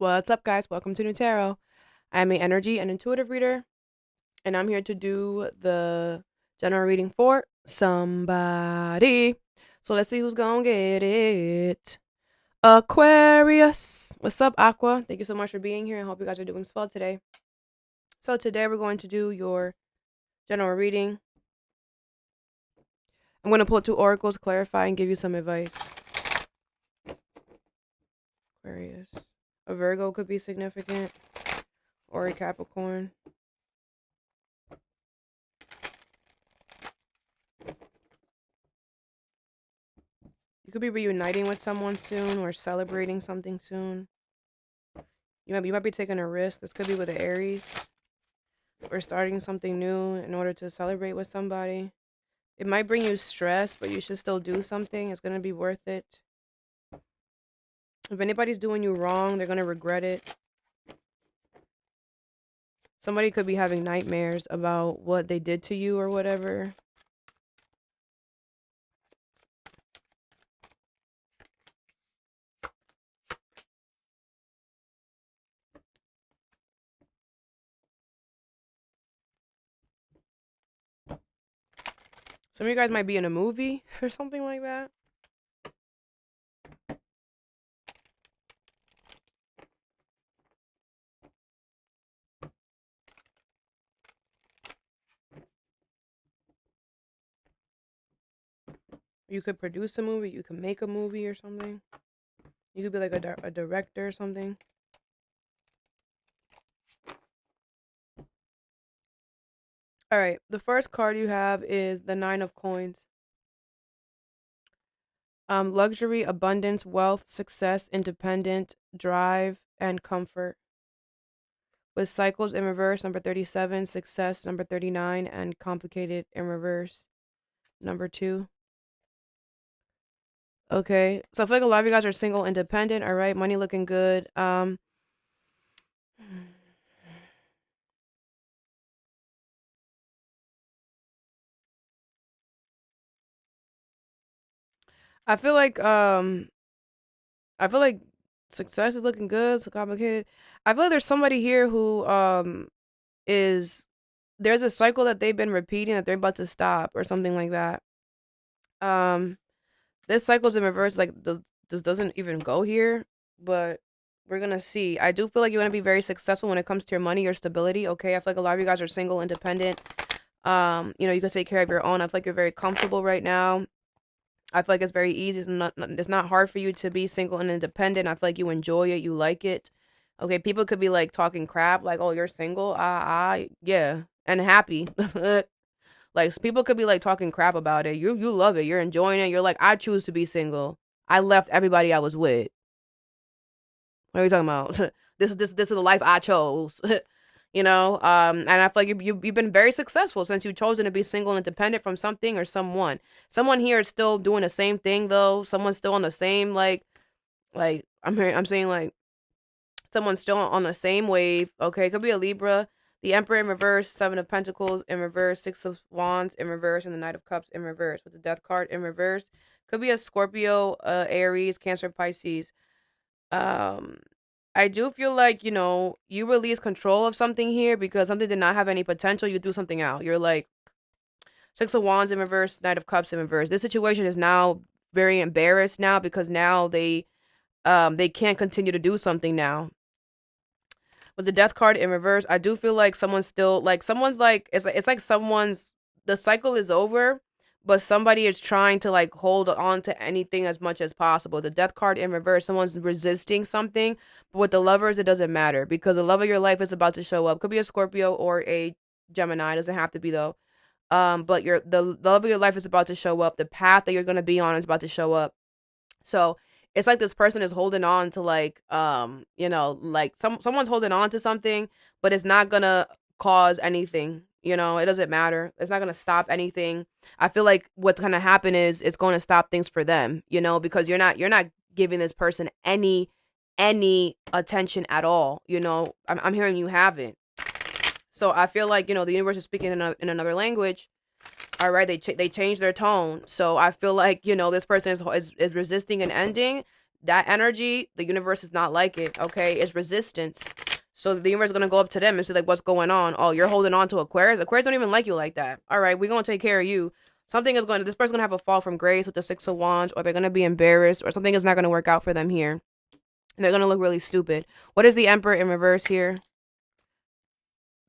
What's up, guys? Welcome to Nutarot. I'm an energy and intuitive reader, and I'm here to do the general reading for somebody. So let's see who's gonna get it. Aquarius. What's up, Aqua? Thank you so much for being here. I hope you guys are doing swell today. So today we're going to do your general reading. I'm going to pull two oracles, clarify, and give you some advice. Aquarius. A Virgo could be significant, or a Capricorn. You could be reuniting with someone soon or celebrating something soon. You might be taking a risk. This could be with the Aries, or starting something new in order to celebrate with somebody. It might bring you stress, but you should still do something. It's going to be worth it. If anybody's doing you wrong, they're going to regret it. Somebody could be having nightmares about what they did to you or whatever. Some of you guys might be in a movie or something like that. You could produce a movie. You could make a movie or something. You could be like a director or something. All right. The first card you have is the Nine of Coins. Luxury, abundance, wealth, success, independent, drive, and comfort. With cycles in reverse, number 37, success, number 39, and complicated in reverse, number 2. Okay, so I feel like a lot of you guys are single, independent. All right, money looking good. I feel like I feel like success is looking good. So complicated. I feel like there's somebody here who is there's a cycle that they've been repeating that they're about to stop or something like that. Um, this cycle's in reverse. Like this doesn't even go here, but we're gonna see. I do feel like you're gonna be very successful when it comes to your money, your stability. Okay, I feel like a lot of you guys are single, independent. You can take care of your own. I feel like you're very comfortable right now. I feel like it's very easy. It's not hard for you to be single and independent. I feel like you enjoy it. You like it. Okay, people could be like talking crap, like, "Oh, you're single." Yeah, and happy. Like people could be like talking crap about it. You love it. You're enjoying it. You're like, "I choose to be single. I left everybody I was with." What are you talking about? This is the life I chose. And I feel like you've been very successful since you've chosen to be single and independent from something or someone. Someone here is still doing the same thing though. Someone's still on the same I'm saying like someone's still on the same wave. Okay, it could be a Libra. The Emperor in reverse, Seven of Pentacles in reverse, Six of Wands in reverse, and the Knight of Cups in reverse with the Death card in reverse. Could be a Scorpio, Aries, Cancer, Pisces. Um, I do feel like, you release control of something here because something did not have any potential. You do something out. You're like Six of Wands in reverse, Knight of Cups in reverse. This situation is now very embarrassed now because now they can't continue to do something now. With the Death card in reverse, I do feel like someone's like it's like someone's the cycle is over, but somebody is trying to like hold on to anything as much as possible. The Death card in reverse, someone's resisting something, but with the Lovers, it doesn't matter because the love of your life is about to show up. Could be a Scorpio or a Gemini. It doesn't have to be though. But the love of your life is about to show up. The path that you're gonna be on is about to show up. So it's like this person is holding on to like someone's holding on to something, but it's not gonna cause anything. It doesn't matter. It's not gonna stop anything. I feel like what's gonna happen is it's going to stop things for them. Because you're not giving this person any attention at all. I'm hearing you haven't. So I feel like the universe is speaking in another language. All right, they changed their tone. So I feel like this person is resisting an ending. that energy, the universe is not like it, okay? It's resistance. So the universe is going to go up to them and see, like, what's going on? Oh, you're holding on to Aquarius? Aquarius don't even like you like that. All right, we're going to take care of you. This person's going to have a fall from grace with the Six of Wands, or they're going to be embarrassed, or something is not going to work out for them here. And they're going to look really stupid. What is the Emperor in reverse here?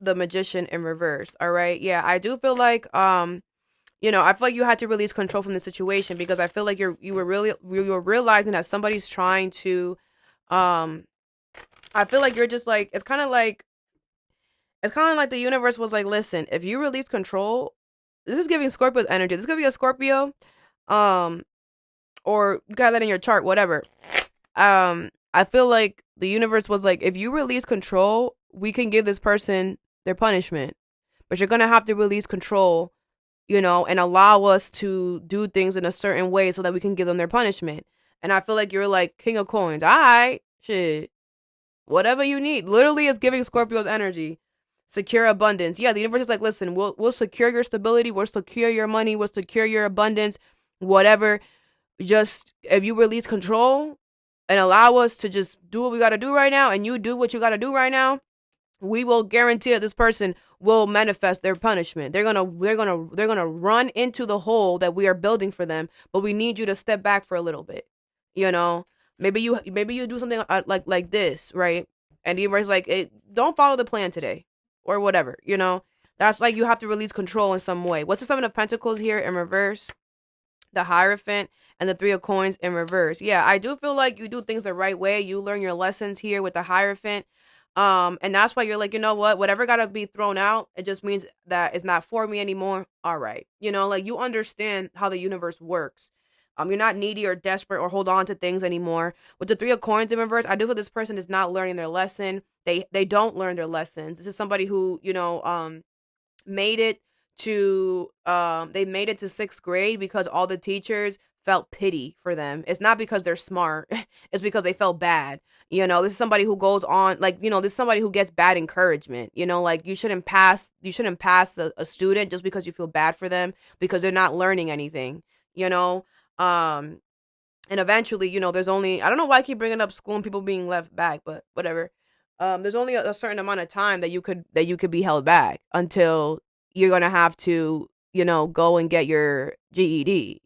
The Magician in reverse. All right. Yeah, I do feel like I feel like you had to release control from the situation, because I feel like you were realizing that somebody's trying to I feel like you're just like, it's kind of like the universe was like, listen, if you release control, this is giving Scorpio's energy. This could be a Scorpio, or you got that in your chart, whatever. I feel like the universe was like, if you release control, we can give this person their punishment, but you're gonna have to release control, and allow us to do things in a certain way so that we can give them their punishment. And I feel like you're like King of Coins. All right, shit, whatever you need. Literally, is giving Scorpio's energy. Secure abundance. Yeah, the universe is like, listen, we'll secure your stability, we'll secure your money, we'll secure your abundance, whatever. Just if you release control and allow us to just do what we got to do right now, and you do what you got to do right now, we will guarantee that this person will manifest their punishment. They're gonna run into the hole that we are building for them, but we need you to step back for a little bit. Maybe you do something like this, right? And the universe is like, don't follow the plan today, or whatever. That's like, you have to release control in some way. What's the Seven of Pentacles here in reverse? The Hierophant and the Three of Coins in reverse. Yeah, I do feel like you do things the right way. You learn your lessons here with the Hierophant. And that's why you're like, you know what? Whatever gotta be thrown out, it just means that it's not for me anymore. All right. Like, you understand how the universe works. You're not needy or desperate or hold on to things anymore. With the Three of Coins in reverse, I do feel this person is not learning their lesson. They don't learn their lessons. This is somebody who, made it to they made it to 6th grade because all the teachers felt pity for them. It's not because they're smart. It's because they felt bad. This is somebody who goes on, like, this is somebody who gets bad encouragement. Like, you shouldn't pass a student just because you feel bad for them, because they're not learning anything. And eventually, there's only, I don't know why I keep bringing up school and people being left back, but whatever. There's only a certain amount of time that you could be held back until you're gonna have to, go and get your GED,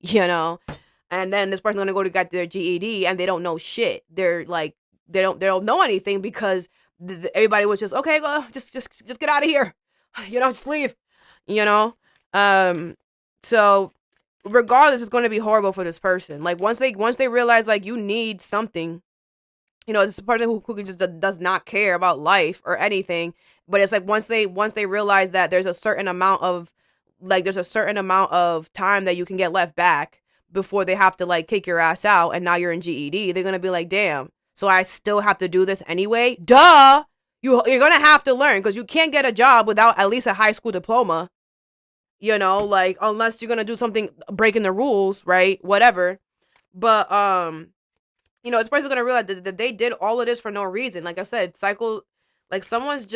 and then this person's gonna go to get their GED and they don't know shit. They're like, they don't know anything, because everybody was just, okay, go, just get out of here, just leave, so regardless, it's going to be horrible for this person. Like, once they realize, like, you need something, this person who just does not care about life or anything. But it's like, once they realize that there's a certain amount of time that you can get left back before they have to, like, kick your ass out, and now you're in GED, they're gonna be like, damn, so I still have to do this anyway? Duh! You're gonna have to learn, because you can't get a job without at least a high school diploma. Like, unless you're gonna do something breaking the rules, right? Whatever. But this person's gonna realize that they did all of this for no reason. Like I said, like, someone's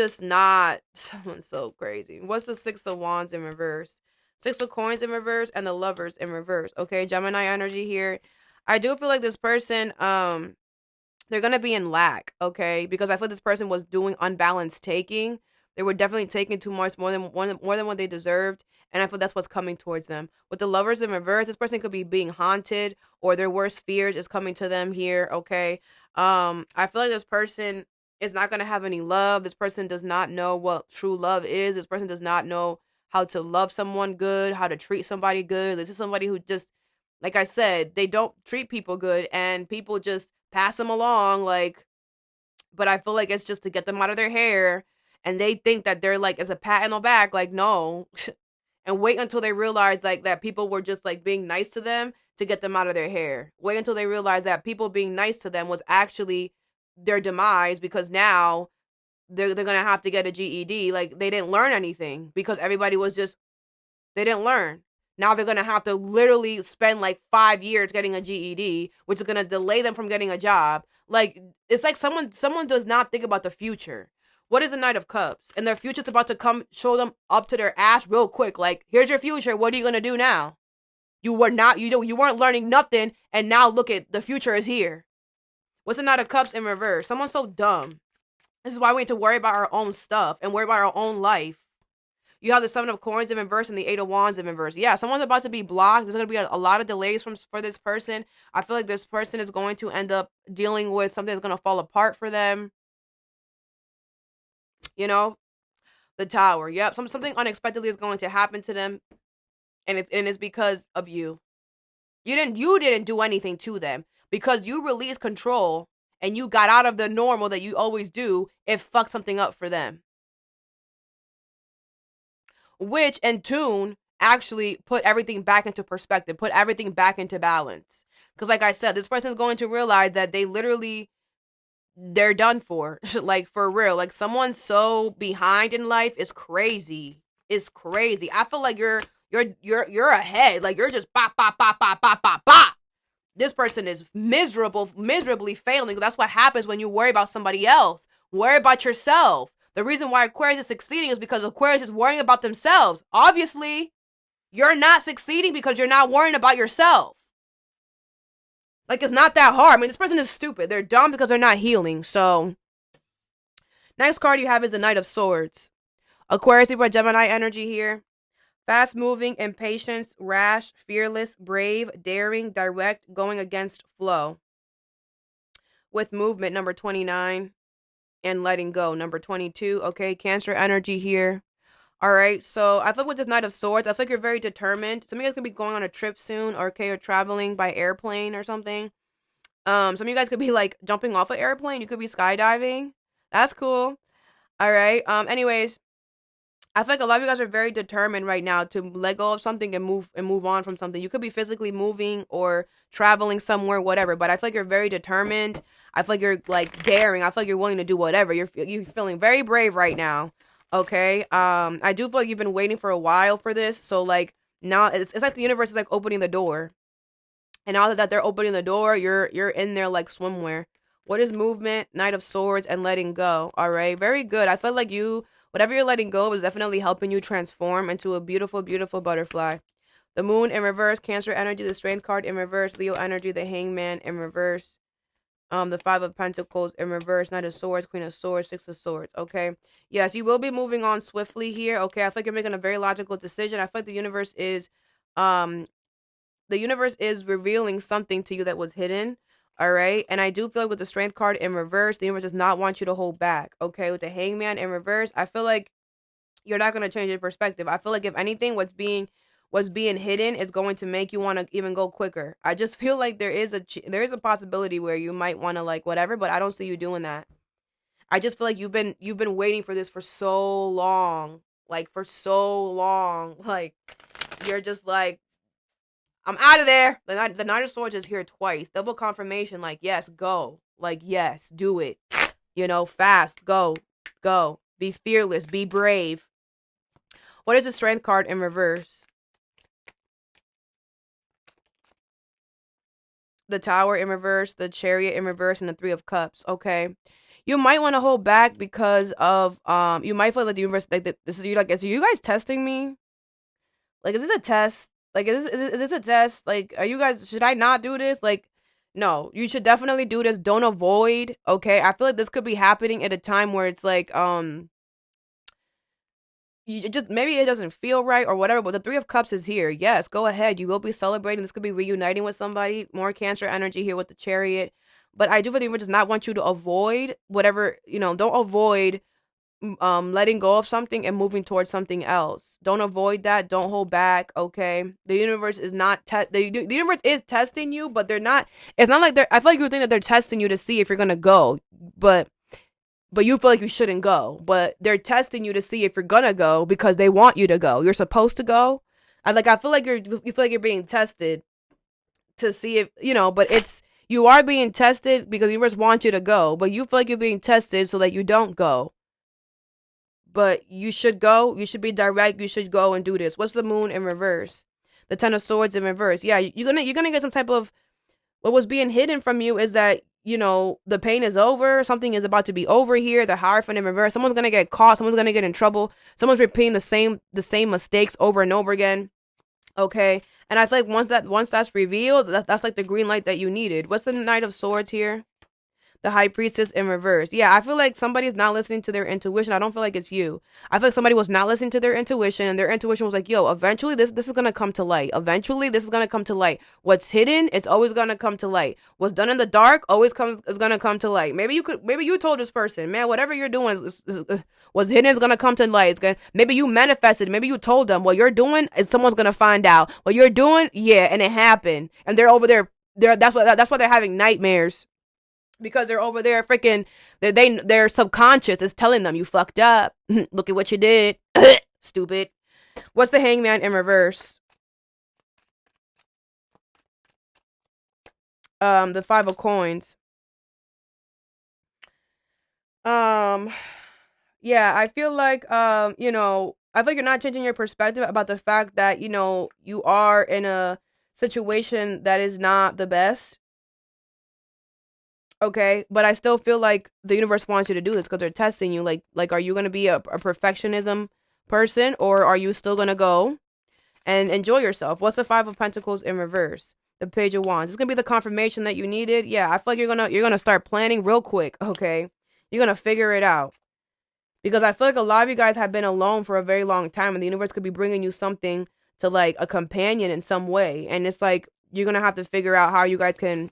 so crazy. What's the Six of Wands in reverse? Six of Coins in reverse, and the Lovers in reverse. Okay, Gemini energy here. I do feel like this person, they're gonna be in lack, okay? Because I feel this person was doing unbalanced taking. They were definitely taking too much, more than what they deserved, and I feel that's what's coming towards them. With the Lovers in reverse, this person could be being haunted, or their worst fears is coming to them here, okay? I feel like this person is not going to have any love. This person does not know what true love is. This person does not know how to love someone good, how to treat somebody good. This is somebody who just, like I said, they don't treat people good, and people just pass them along, like, but I feel like it's just to get them out of their hair, and they think that they're like, it's a pat on the back, like, no. And wait until they realize, like, that people were just, like, being nice to them to get them out of their hair. Wait until they realize that people being nice to them was actually their demise, because now they're gonna have to get a GED. Like, they didn't learn anything, because everybody was just, they didn't learn. Now they're gonna have to literally spend like 5 years getting a GED, which is gonna delay them from getting a job. Like, it's like someone does not think about the future. What is the Knight of Cups? And their future's about to come show them up to their ass real quick. Like, here's your future. What are you gonna do now? You weren't learning nothing, and now look at the future is here. What's the Knight of Cups in reverse? Someone's so dumb. This is why we need to worry about our own stuff and worry about our own life. You have the Seven of Coins in reverse and the Eight of Wands in reverse. Yeah, someone's about to be blocked. There's going to be a lot of delays for this person. I feel like this person is going to end up dealing with something that's going to fall apart for them. You know, the Tower. Yep, something unexpectedly is going to happen to them, and it's because of you. You didn't do anything to them because you released control and you got out of the normal that you always do. It fucked something up for them. Which in tune actually put everything back into perspective, put everything back into balance. Because like I said, this person is going to realize that they're done for. Like for real. Like someone so behind in life is crazy. It's crazy. I feel like you're ahead. Like you're just bop, bop, bop, bop, bop, bop, bop. This person is miserably failing. That's what happens when you worry about somebody else. Worry about yourself. The reason why Aquarius is succeeding is because Aquarius is worrying about themselves. Obviously, you're not succeeding because you're not worrying about yourself. Like, it's not that hard. I mean, this person is stupid. They're dumb because they're not healing. So, next card you have is the Knight of Swords. Aquarius, Libra, Gemini energy here. Fast moving, impatient, rash, fearless, brave, daring, direct, going against flow. With movement, number 29. And letting go, number 22. Okay, Cancer energy here. All right, so I feel with this Knight of Swords, I feel like you're very determined. Some of you guys could be going on a trip soon, or okay, or traveling by airplane or something. Some of you guys could be like jumping off an airplane. You could be skydiving. That's cool. All right. Anyways, I feel like a lot of you guys are very determined right now to let go of something and move on from something. You could be physically moving or traveling somewhere, whatever. But I feel like you're very determined. I feel like you're like daring. I feel like you're willing to do whatever. You're feeling very brave right now. Okay. I do feel like you've been waiting for a while for this. So like now it's like the universe is like opening the door. And now that they're opening the door, you're in there like swimwear. What is movement, Knight of Swords, and letting go? All right. Very good. I feel like whatever you're letting go of is definitely helping you transform into a beautiful, beautiful butterfly. The Moon in reverse, Cancer energy, the Strength card in reverse, Leo energy, the Hangman in reverse, the Five of Pentacles in reverse, Knight of Swords, Queen of Swords, Six of Swords. Okay. Yes, you will be moving on swiftly here. Okay. I feel like you're making a very logical decision. I feel like the universe is revealing something to you that was hidden. All right. And I do feel like with the Strength card in reverse, the universe does not want you to hold back. Okay. With the Hangman in reverse, I feel like you're not going to change your perspective. I feel like if anything, what's being hidden is going to make you want to even go quicker. I just feel like there is a possibility where you might want to like whatever, but I don't see you doing that. I just feel like you've been waiting for this for so long. Like for so long. Like you're just like, I'm out of there. The Knight of Swords is here twice. Double confirmation. Like, yes, go. Like, yes, do it. You know, fast. Go. Be fearless. Be brave. What is the Strength card in reverse? The Tower in reverse, the Chariot in reverse, and the Three of Cups. Okay. You might want to hold back because of, you might feel like the universe, like, this is you, like, are you guys testing me? Like, is this a test? Like, is this a test? Like, should I not do this? Like, no, you should definitely do this. Don't avoid, okay? I feel like this could be happening at a time where it's like, maybe it doesn't feel right or whatever, but the Three of Cups is here. Yes, go ahead. You will be celebrating. This could be reuniting with somebody. More Cancer energy here with the Chariot. But I do feel the universe does not want you to avoid whatever, don't avoid letting go of something and moving towards something else. Don't avoid that. Don't hold back. Okay. The universe is not the universe is testing you, but it's not like I feel like you think that they're testing you to see if you're gonna go, but you feel like you shouldn't go. But they're testing you to see if you're gonna go because they want you to go. You're supposed to go. I feel like you feel like you're being tested to see if but you are being tested because the universe wants you to go, but you feel like you're being tested so that you don't go. But you should go. You should be direct. You should go and do this. What's the Moon in reverse? The Ten of Swords in reverse. Yeah, you're gonna get some type of, what was being hidden from you is that the pain is over. Something is about to be over here. The Hierophant in reverse. Someone's gonna get caught. Someone's gonna get in trouble. Someone's repeating the same mistakes over and over again. Okay, and I feel like once that's revealed, that's like the green light that you needed. What's the Knight of Swords here? The High Priestess in reverse. Yeah, I feel like somebody's not listening to their intuition. I don't feel like it's you. I feel like somebody was not listening to their intuition, and their intuition was like, yo, eventually this is gonna come to light. Eventually this is gonna come to light. What's hidden, it's always gonna come to light. What's done in the dark always comes is gonna come to light. Maybe you told this person, man, whatever you're doing what's hidden is gonna come to light. Maybe you manifested. Maybe you told them what you're doing is someone's gonna find out. What you're doing, yeah, and it happened. And they're over there. That's why they're having nightmares, because they're over there freaking. Their subconscious is telling them you fucked up. Look at what you did, stupid. What's the Hangman in reverse? The Five of Coins. Yeah, I feel like I feel like you're not changing your perspective about the fact that you are in a situation that is not the best. Okay, but I still feel like the universe wants you to do this because they're testing you. Like, are you gonna be a perfectionism person, or are you still gonna go and enjoy yourself? What's the Five of Pentacles in reverse? The Page of Wands. It's gonna be the confirmation that you needed. Yeah, I feel like you're gonna start planning real quick. Okay, you're gonna figure it out. Because I feel like a lot of you guys have been alone for a very long time, and the universe could be bringing you something to, like, a companion in some way. And it's like, you're going to have to figure out how you guys can.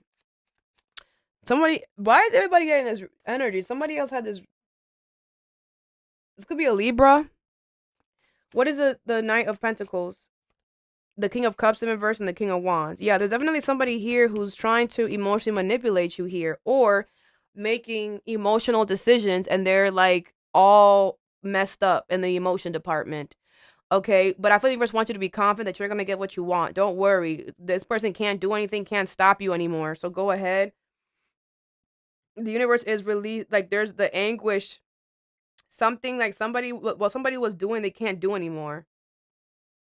Why is everybody getting this energy? Somebody else had this. This could be a Libra. What is the Knight of Pentacles? The King of Cups in reverse and the King of Wands. Yeah, there's definitely somebody here who's trying to emotionally manipulate you here, or making emotional decisions, and they're like all messed up in the emotion department. Okay, but I feel the universe wants you to be confident that you're gonna get what you want. Don't worry. This person can't do anything, can't stop you anymore. So go ahead. The universe is released. Like, there's the anguish. Something like somebody was doing, they can't do anymore,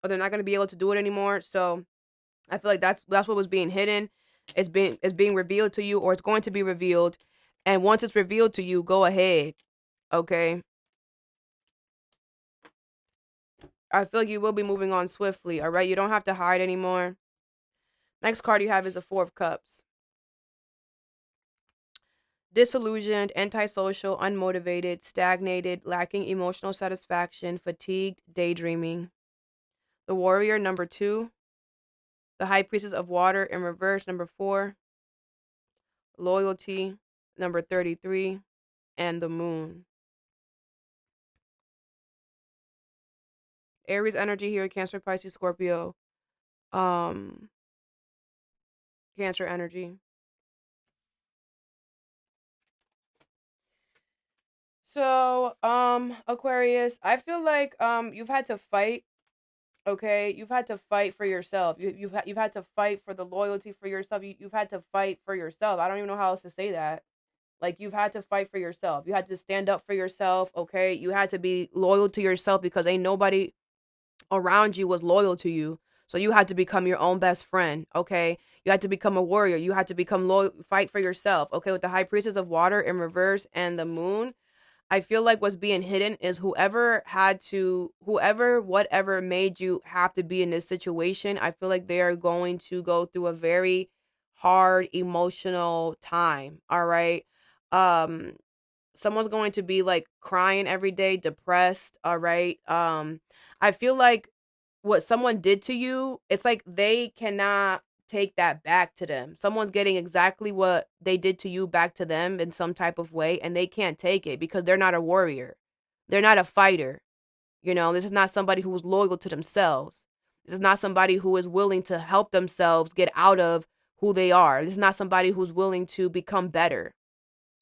or they're not gonna be able to do it anymore. So I feel like that's what was being hidden. It's being revealed to you, or it's going to be revealed. And once it's revealed to you, go ahead. Okay. I feel like you will be moving on swiftly. All right. You don't have to hide anymore. Next card you have is the Four of Cups. Disillusioned, antisocial, unmotivated, stagnated, lacking emotional satisfaction, fatigued, daydreaming. The Warrior, number 2. The High Priestess of Water in reverse, number 4. Loyalty, number 33. And the Moon. Aries energy here, Cancer, Pisces, Scorpio. Cancer energy. So, Aquarius, I feel like you've had to fight. Okay, you've had to fight for yourself. You've had to fight for the loyalty for yourself. You've had to fight for yourself. I don't even know how else to say that. Like, you've had to fight for yourself. You had to stand up for yourself. Okay, you had to be loyal to yourself, because ain't nobody around you was loyal to you. So you had to become your own best friend. Okay, you had to become a warrior. You had to become loyal, fight for yourself. Okay, with the High Priestess of Water in reverse and the Moon, I feel like what's being hidden is whatever made you have to be in this situation. I feel like they are going to go through a very hard emotional time. All right. Um, Someone's going to be like crying every day, depressed. All right. I feel like what someone did to you, it's like they cannot take that back to them. Someone's getting exactly what they did to you back to them in some type of way, and they can't take it because they're not a warrior. They're not a fighter. This is not somebody who is loyal to themselves. This is not somebody who is willing to help themselves get out of who they are. This is not somebody who's willing to become better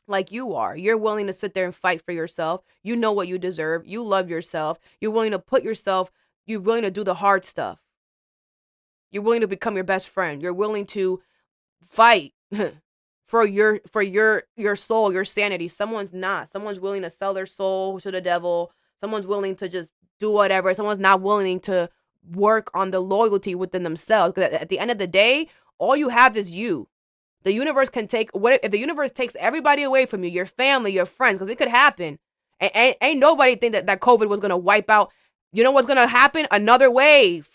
like you are. You're willing to sit there and fight for yourself. You know what you deserve. You love yourself. You're willing to do the hard stuff. You're willing to become your best friend. You're willing to fight for your soul, your sanity. Someone's not. Someone's willing to sell their soul to the devil. Someone's willing to just do whatever. Someone's not willing to work on the loyalty within themselves. Because at the end of the day, all you have is you. The universe can take what if the universe takes everybody away from you, your family, your friends, because it could happen. Ain't nobody think that COVID was gonna wipe out. You know what's gonna happen? Another wave.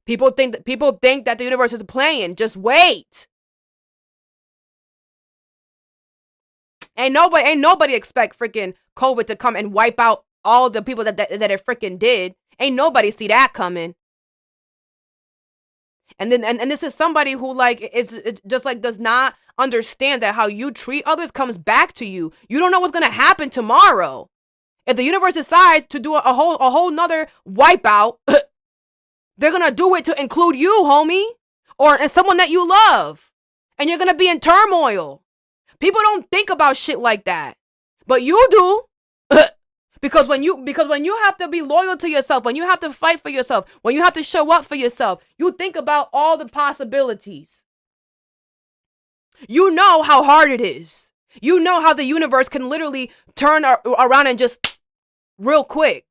People think that the universe is playing. Just wait. Ain't nobody expect freaking COVID to come and wipe out all the people that it freaking did. Ain't nobody see that coming. And this is somebody who like is just like does not understand that how you treat others comes back to you. You don't know what's gonna happen tomorrow. If the universe decides to do a whole nother wipeout, they're gonna do it to include you, homie, or and someone that you love, and you're gonna be in turmoil. People don't think about shit like that, but you do. Because when you have to be loyal to yourself, when you have to fight for yourself, when you have to show up for yourself, you think about all the possibilities. You know how hard it is. You know how the universe can literally turn around and just real quick.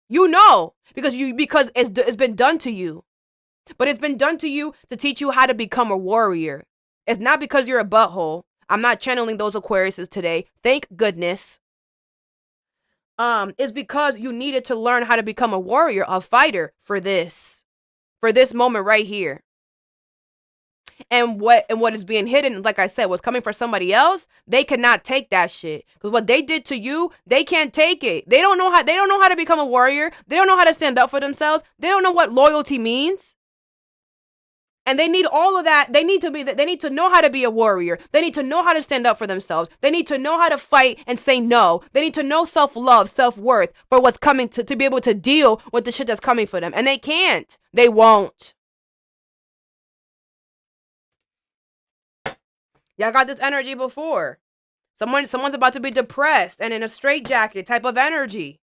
You know because it's been done to you. But it's been done to you to teach you how to become a warrior. It's not because you're a butthole. I'm not channeling those Aquariuses today. Thank goodness. Is because you needed to learn how to become a warrior, a fighter for this moment right here. And what is being hidden, like I said, what's coming for somebody else, they cannot take that shit. Because what they did to you, they can't take it. They don't know how to become a warrior. They don't know how to stand up for themselves. They don't know what loyalty means. And they need all of that. They need to know how to be a warrior. They need to know how to stand up for themselves. They need to know how to fight and say no. They need to know self-love, self-worth for what's coming to be able to deal with the shit that's coming for them. And they can't. They won't. Y'all got this energy before. Someone's about to be depressed and in a straitjacket type of energy.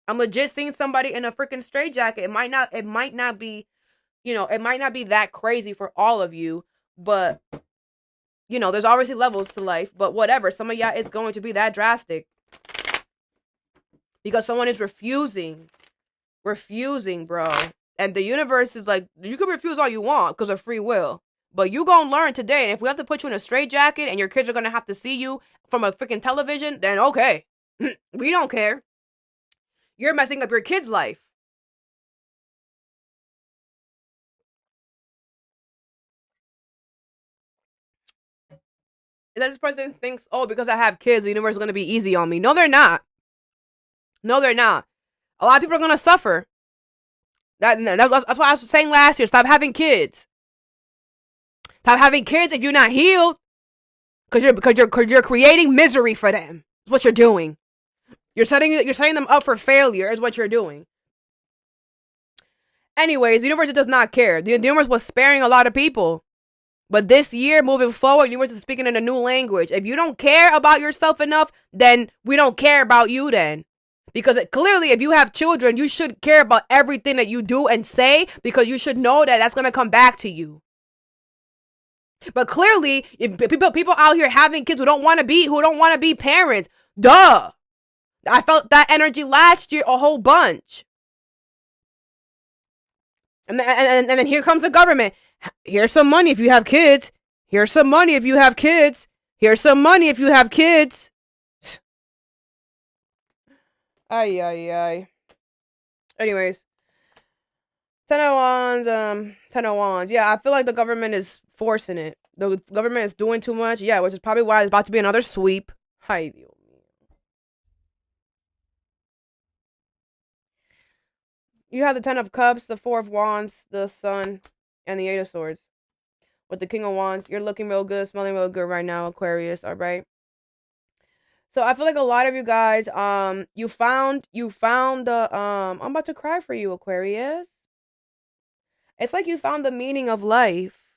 I'm legit seeing somebody in a freaking straitjacket. It might not be, it might not be that crazy for all of you, but there's obviously levels to life, but whatever. Some of y'all is going to be that drastic because someone is refusing, bro. And the universe is like, you can refuse all you want because of free will, but you gonna learn today. And if we have to put you in a straitjacket and your kids are gonna have to see you from a freaking television, then okay, we don't care. You're messing up your kid's life. And then this person thinks, oh, because I have kids, the universe is gonna be easy on me. No, they're not. No, they're not. A lot of people are gonna suffer. That's why I was saying last year. Stop having kids. Stop having kids if you're not healed, because you're creating misery for them. That's what you're doing. You're setting them up for failure. Is what you're doing. Anyways, the universe does not care. The universe was sparing a lot of people. But this year, moving forward, the universe is speaking in a new language. If you don't care about yourself enough, then we don't care about you then. Because clearly, if you have children, you should care about everything that you do and say, because you should know that that's going to come back to you. But clearly, if people out here having kids who don't want to be parents, duh. I felt that energy last year a whole bunch. And then here comes the government. Here's some money if you have kids. Here's some money if you have kids. Here's some money if you have kids. Ay, ay, ay. Anyways. 10 of Wands. Yeah, I feel like the government is forcing it. The government is doing too much. Yeah, which is probably why it's about to be another sweep. Hi. You have the 10 of Cups, the 4 of Wands, the Sun, and the 8 of Swords. With the King of Wands, you're looking real good, smelling real good right now, Aquarius. All right. So I feel like a lot of you guys, you found the I'm about to cry for you, Aquarius. It's like you found the meaning of life.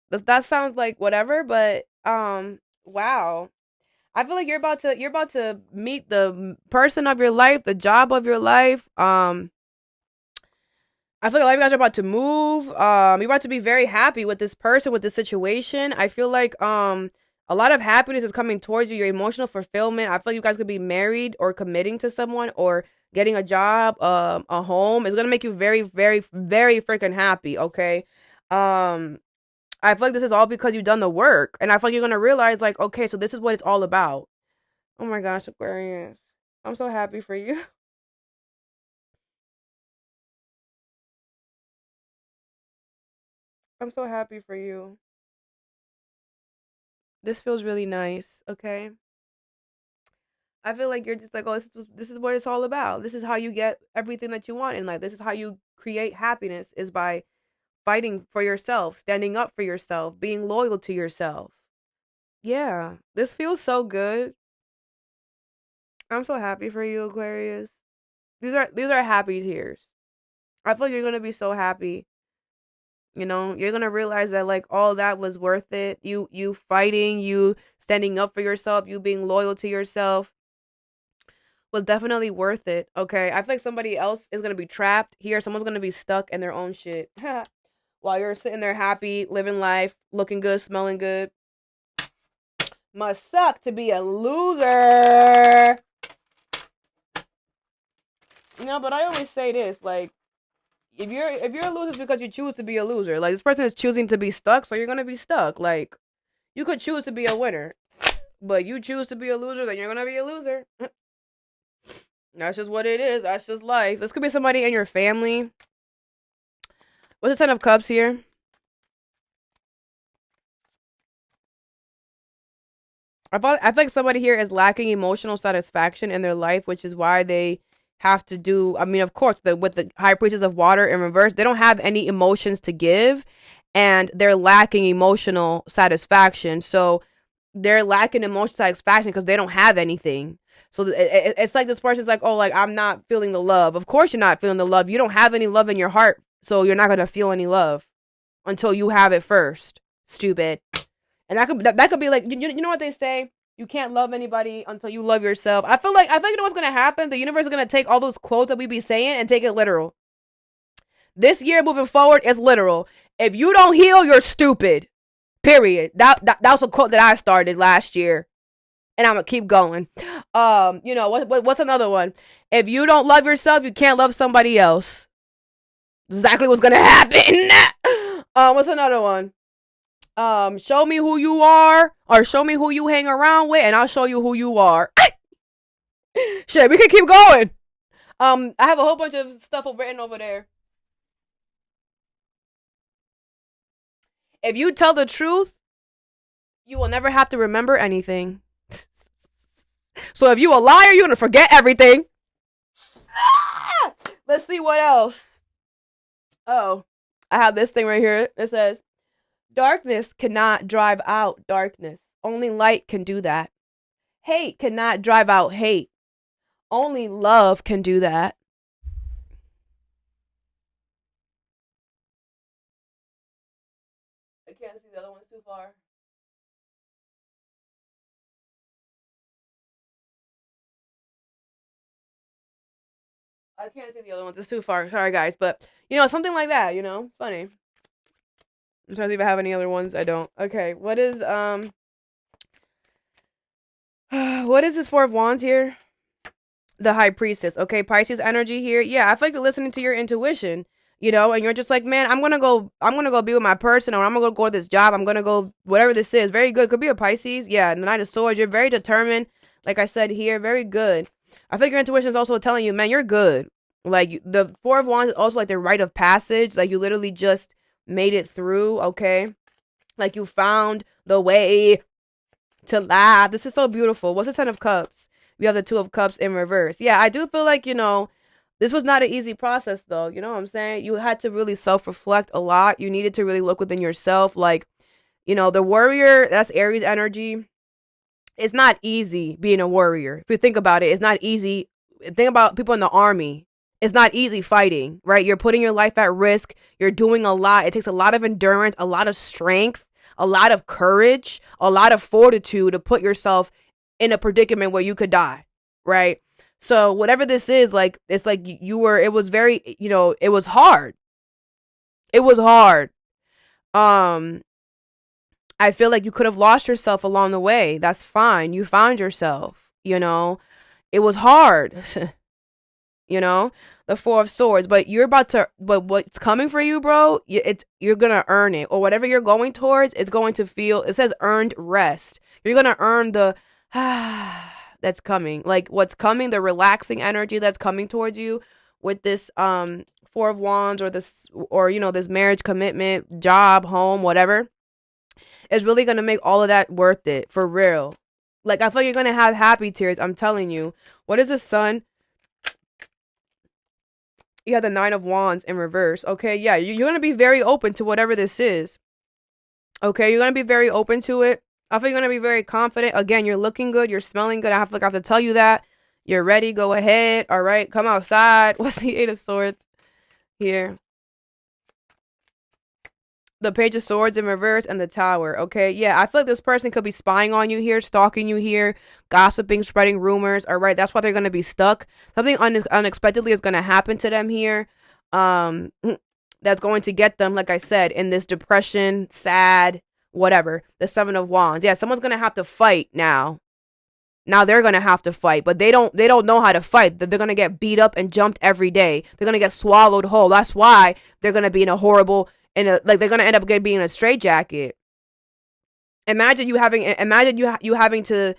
That sounds like whatever, but wow. I feel like you're about to meet the person of your life, the job of your life. I feel like a lot of you guys are about to move. You're about to be very happy with this person, with this situation. I feel like a lot of happiness is coming towards you. Your emotional fulfillment. I feel like you guys could be married or committing to someone or getting a job, a home. It's gonna make you very, very, very freaking happy. Okay. I feel like this is all because you've done the work, and I feel like you're gonna realize, like, okay, so this is what it's all about. Oh my gosh, Aquarius, I'm so happy for you. I'm so happy for you. This feels really nice. Okay. I feel like you're just like, oh, this is what it's all about. This is how you get everything that you want in life. This is how you create happiness is by fighting for yourself, standing up for yourself, being loyal to yourself. Yeah, this feels so good. I'm so happy for you, Aquarius. These are happy tears. I feel like you're gonna be so happy. You know, you're gonna realize that like all that was worth it. You fighting, you standing up for yourself, you being loyal to yourself was definitely worth it. Okay, I feel like somebody else is gonna be trapped here. Someone's gonna be stuck in their own shit while you're sitting there happy, living life, looking good, smelling good. Must suck to be a loser. No, but I always say this, like, if you're a loser, it's because you choose to be a loser. Like this person is choosing to be stuck, so you're gonna be stuck. Like you could choose to be a winner, but you choose to be a loser, then you're gonna be a loser. That's just what it is. That's just life. This could be somebody in your family. What's the Ten of Cups here? I feel like somebody here is lacking emotional satisfaction in their life, which is why they have to do. I mean, of course, with the High Priestess of Water in reverse, they don't have any emotions to give, and they're lacking emotional satisfaction. So they're lacking emotional satisfaction because they don't have anything. So it's like this person's like, oh, like I'm not feeling the love. Of course, you're not feeling the love. You don't have any love in your heart, so you're not gonna feel any love until you have it first. Stupid. And that could be like you know what they say. You can't love anybody until you love yourself. I feel like you know what's gonna happen. The universe is gonna take all those quotes that we be saying and take it literal. This year moving forward is literal. If you don't heal, you're stupid. Period. That was a quote that I started last year, and I'm gonna keep going. You know what's another one? If you don't love yourself, you can't love somebody else. Exactly what's gonna happen. What's another one? Show me who you are, or show me who you hang around with, and I'll show you who you are. Shit, we can keep going. I have a whole bunch of stuff written over there. If you tell the truth, you will never have to remember anything. So if you a liar, you're gonna forget everything. Let's see what else. Oh, I have this thing right here. It says, darkness cannot drive out darkness. Only light can do that. Hate cannot drive out hate. Only love can do that. I can't see the other ones too far. I can't see the other ones. It's too far. Sorry, guys. But, something like that, funny. I'm trying to see if I have any other ones. I don't. Okay. What is this Four of Wands here? The High Priestess. Okay. Pisces energy here. Yeah. I feel like you're listening to your intuition, and you're just like, man, I'm going to go be with my person, or I'm going to go to this job. I'm going to go, whatever this is. Very good. Could be a Pisces. Yeah. And the Knight of Swords. You're very determined. Like I said here, very good. I think your intuition is also telling you, man, you're good. Like the Four of Wands is also like the rite of passage. Like you literally just made it through. Okay. Like you found the way to laugh. This is so beautiful. What's the Ten of Cups? We have the Two of Cups in reverse. Yeah, I do feel like, this was not an easy process though. You know what I'm saying? You had to really self-reflect a lot. You needed to really look within yourself. Like, the warrior, that's Aries energy. It's not easy being a warrior. If you think about it, it's not easy. Think about people in the army. It's not easy fighting, right? You're putting your life at risk. You're doing a lot. It takes a lot of endurance, a lot of strength, a lot of courage, a lot of fortitude to put yourself in a predicament where you could die, right? So whatever this is, like, it's like it was very, it was hard. It was hard. I feel like you could have lost yourself along the way. That's fine. You found yourself, it was hard, the Four of Swords, but but what's coming for you, bro, you're going to earn it, or whatever you're going towards is going to feel, it says earned rest. You're going to earn the, that's coming, like what's coming, the relaxing energy that's coming towards you with this, Four of Wands, or this marriage commitment, job, home, whatever. is really gonna make all of that worth it, for real. Like, I feel like you're gonna have happy tears, I'm telling you. What is the sun? You have the 9 of Wands in reverse. Okay, yeah, you're gonna be very open to whatever this is. Okay, you're gonna be very open to it. I feel you're gonna be very confident. Again, you're looking good, you're smelling good. I have to tell you that. You're ready, go ahead. All right, come outside. What's the 8 of Swords here? The Page of Swords in reverse and the Tower. Okay, yeah, I feel like this person could be spying on you here, stalking you here, gossiping, spreading rumors. All right, that's why they're gonna be stuck. Something unexpectedly is gonna happen to them here. That's going to get them, like I said, in this depression, sad, whatever. The 7 of Wands. Yeah, someone's gonna have to fight now. Now they're gonna have to fight, but they don't know how to fight. They're gonna get beat up and jumped every day. They're gonna get swallowed whole. That's why they're gonna be in a horrible, they're gonna end up being in a straitjacket. Imagine you having to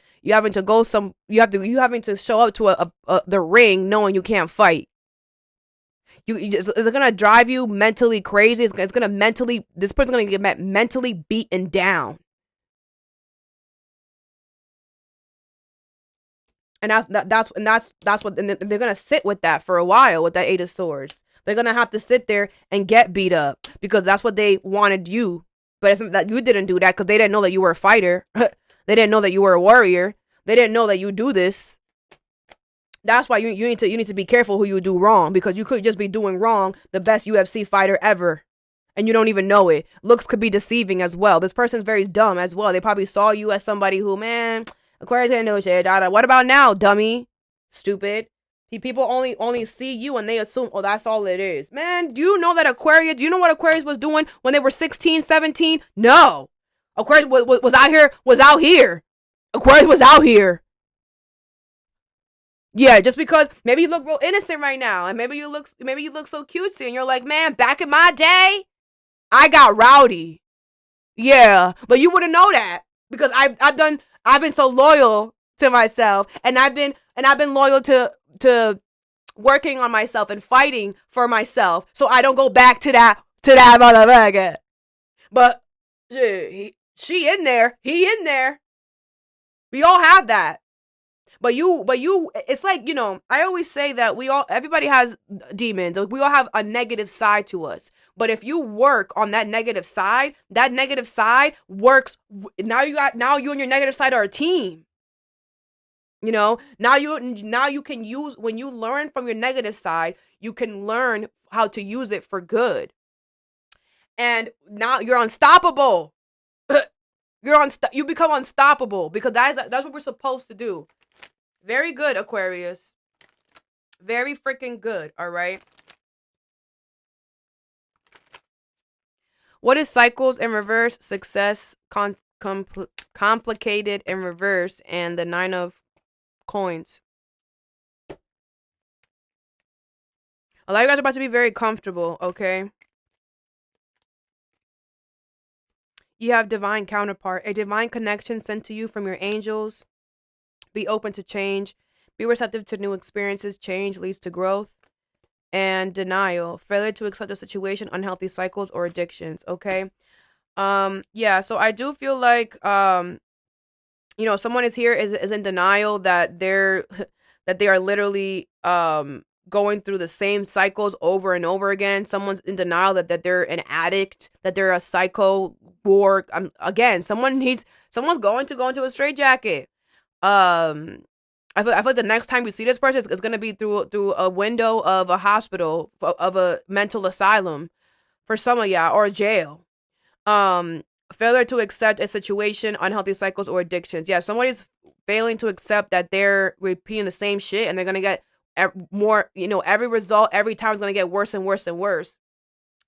show up to the ring knowing you can't fight. Is it gonna drive you mentally crazy? It's gonna this person's gonna get mentally beaten down. And that's what they're gonna sit with that for a while with that 8 of Swords. They're gonna have to sit there and get beat up because that's what they wanted you. But it's not that you didn't do that because they didn't know that you were a fighter. They didn't know that you were a warrior. They didn't know that you do this. That's why you need to be careful who you do wrong, because you could just be doing wrong the best UFC fighter ever, and you don't even know it. Looks could be deceiving as well. This person's very dumb as well. They probably saw you as somebody who, man, Aquarius ain't no shit. What about now, dummy? Stupid. People only see you and they assume, oh, that's all it is. Man, do you know what Aquarius was doing when they were 16, 17? No. Aquarius was out here. Aquarius was out here. Yeah, just because maybe you look real innocent right now, and maybe you look so cutesy, and you're like, man, back in my day, I got rowdy. Yeah, but you wouldn't know that because I've been so loyal to myself, and I've been loyal to working on myself and fighting for myself, so I don't go back to that motherfucker. But she in there, he in there. We all have that. But you, it's like, I always say that everybody has demons. We all have a negative side to us. But if you work on that negative side works. Now you and your negative side are a team. Now you can use, when you learn from your negative side, you can learn how to use it for good. And now you're unstoppable. You become unstoppable because that's what we're supposed to do. Very good, Aquarius. Very freaking good, all right? What is cycles in reverse? Success, complicated in reverse, and the 9 of coins. A lot of you guys are about to be very comfortable, okay? You have divine counterpart, a divine connection sent to you from your angels. Be open to change. Be receptive to new experiences. Change leads to growth. And denial. Failure to accept a situation, unhealthy cycles, or addictions. Okay. Yeah, so I do feel like someone is in denial that they are literally going through the same cycles over and over again. Someone's in denial that they're an addict, that they're a psycho war. Again, someone's going to go into a straitjacket. I feel like the next time you see this person, it's gonna be through a window of a hospital, of a mental asylum, for some of y'all, or a jail. Failure to accept a situation, unhealthy cycles, or addictions. Yeah, somebody's failing to accept that they're repeating the same shit, and they're gonna get more. Every result, every time is gonna get worse and worse and worse.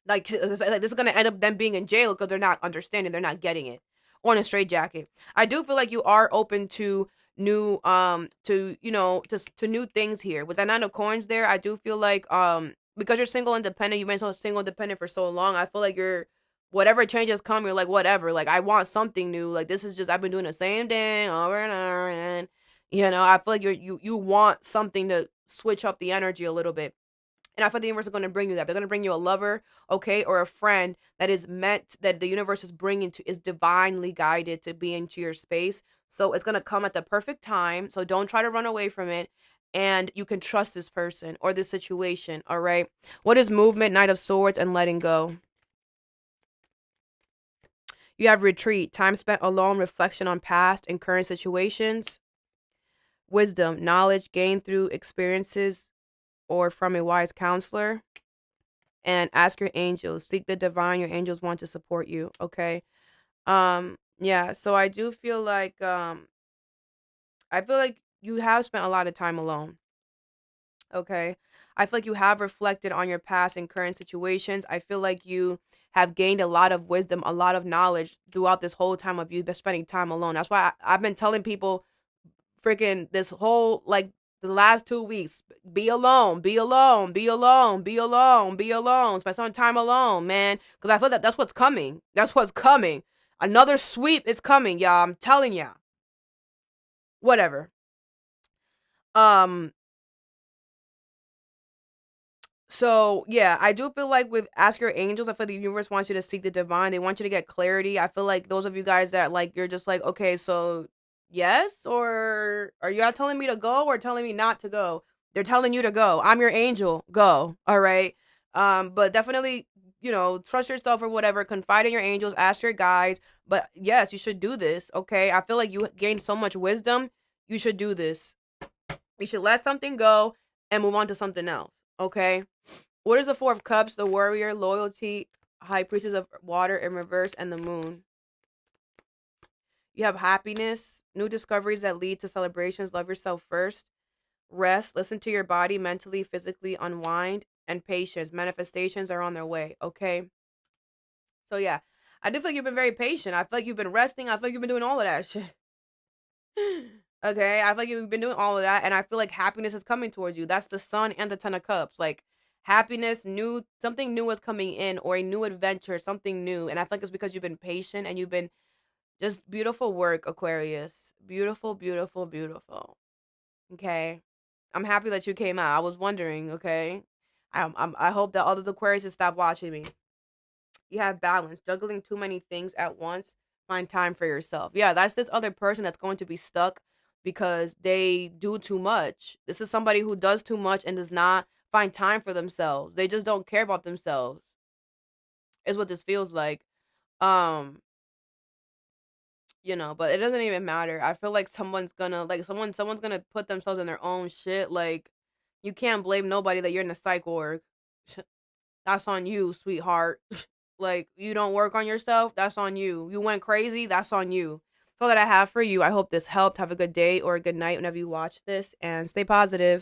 Like this is gonna end up them being in jail because they're not understanding, they're not getting it, or in a straitjacket. I do feel like you are open to new to new things here with that 9 of coins there. I do feel like because you're single independent, you've been so single independent for so long, I feel like whatever changes come, you're like, whatever, like I want something new. Like this is just, I've been doing the same thing over and over, and I feel like you want something to switch up the energy a little bit. And I feel the universe is going to bring you that. They're going to bring you a lover, okay, or a friend that is meant, that the universe is bringing to, is divinely guided to be into your space. So it's going to come at the perfect time. So don't try to run away from it. And you can trust this person or this situation, all right? What is movement, Knight of Swords, and letting go? You have retreat, time spent alone, reflection on past and current situations. Wisdom, knowledge gained through experiences or from a wise counselor. And ask your angels, seek the divine. Your angels want to support you, okay? Yeah, so I feel like you have spent a lot of time alone, okay? I feel like you have reflected on your past and current situations. I feel like you have gained a lot of wisdom, a lot of knowledge throughout this whole time of you been spending time alone. That's why I've been telling people freaking this whole, like, the last 2 weeks, be alone, be alone, be alone, be alone, be alone. Spend some time alone, man. Because I feel that that's what's coming. That's what's coming. Another sweep is coming, y'all. I'm telling y'all. Whatever. Um, So yeah, I do feel like with Ask Your Angels, I feel the universe wants you to seek the divine. They want you to get clarity. I feel like those of you guys that, like, you're just like, okay, so yes, or are you not telling me to go or telling me not to go? They're telling you to go. I'm your angel. Go. All right. But definitely, trust yourself or whatever. Confide in your angels. Ask your guides. But yes, you should do this. Okay. I feel like you gained so much wisdom. You should do this. You should let something go and move on to something else. Okay. What is the Four of Cups? The Warrior, loyalty, High Priestess of Water in reverse, and the Moon. You have happiness, new discoveries that lead to celebrations. Love yourself first. Rest, listen to your body, mentally, physically unwind, and patience. Manifestations are on their way. Okay. So yeah, I do feel like you've been very patient. I feel like you've been resting. I feel like you've been doing all of that shit. Okay, I feel like you've been doing all of that, and I feel like happiness is coming towards you. That's the Sun and the Ten of Cups. Like, happiness, new, something new is coming in, or a new adventure, something new. And I feel like it's because you've been patient and you've been just beautiful work, Aquarius. Beautiful, beautiful, beautiful. Okay, I'm happy that you came out. I was wondering. Okay, I hope that all the Aquariuses stop watching me. You have balance, juggling too many things at once. Find time for yourself. Yeah, that's this other person that's going to be stuck because they do too much. This is somebody who does too much and does not find time for themselves. They just don't care about themselves. Is what this feels like. Um, but it doesn't even matter. I feel like someone's gonna put themselves in their own shit. Like, you can't blame nobody that you're in a psych org. That's on you, sweetheart. Like, you don't work on yourself, that's on you. You went crazy, that's on you. That's all that I have for you. I hope this helped. Have a good day or a good night whenever you watch this, and stay positive.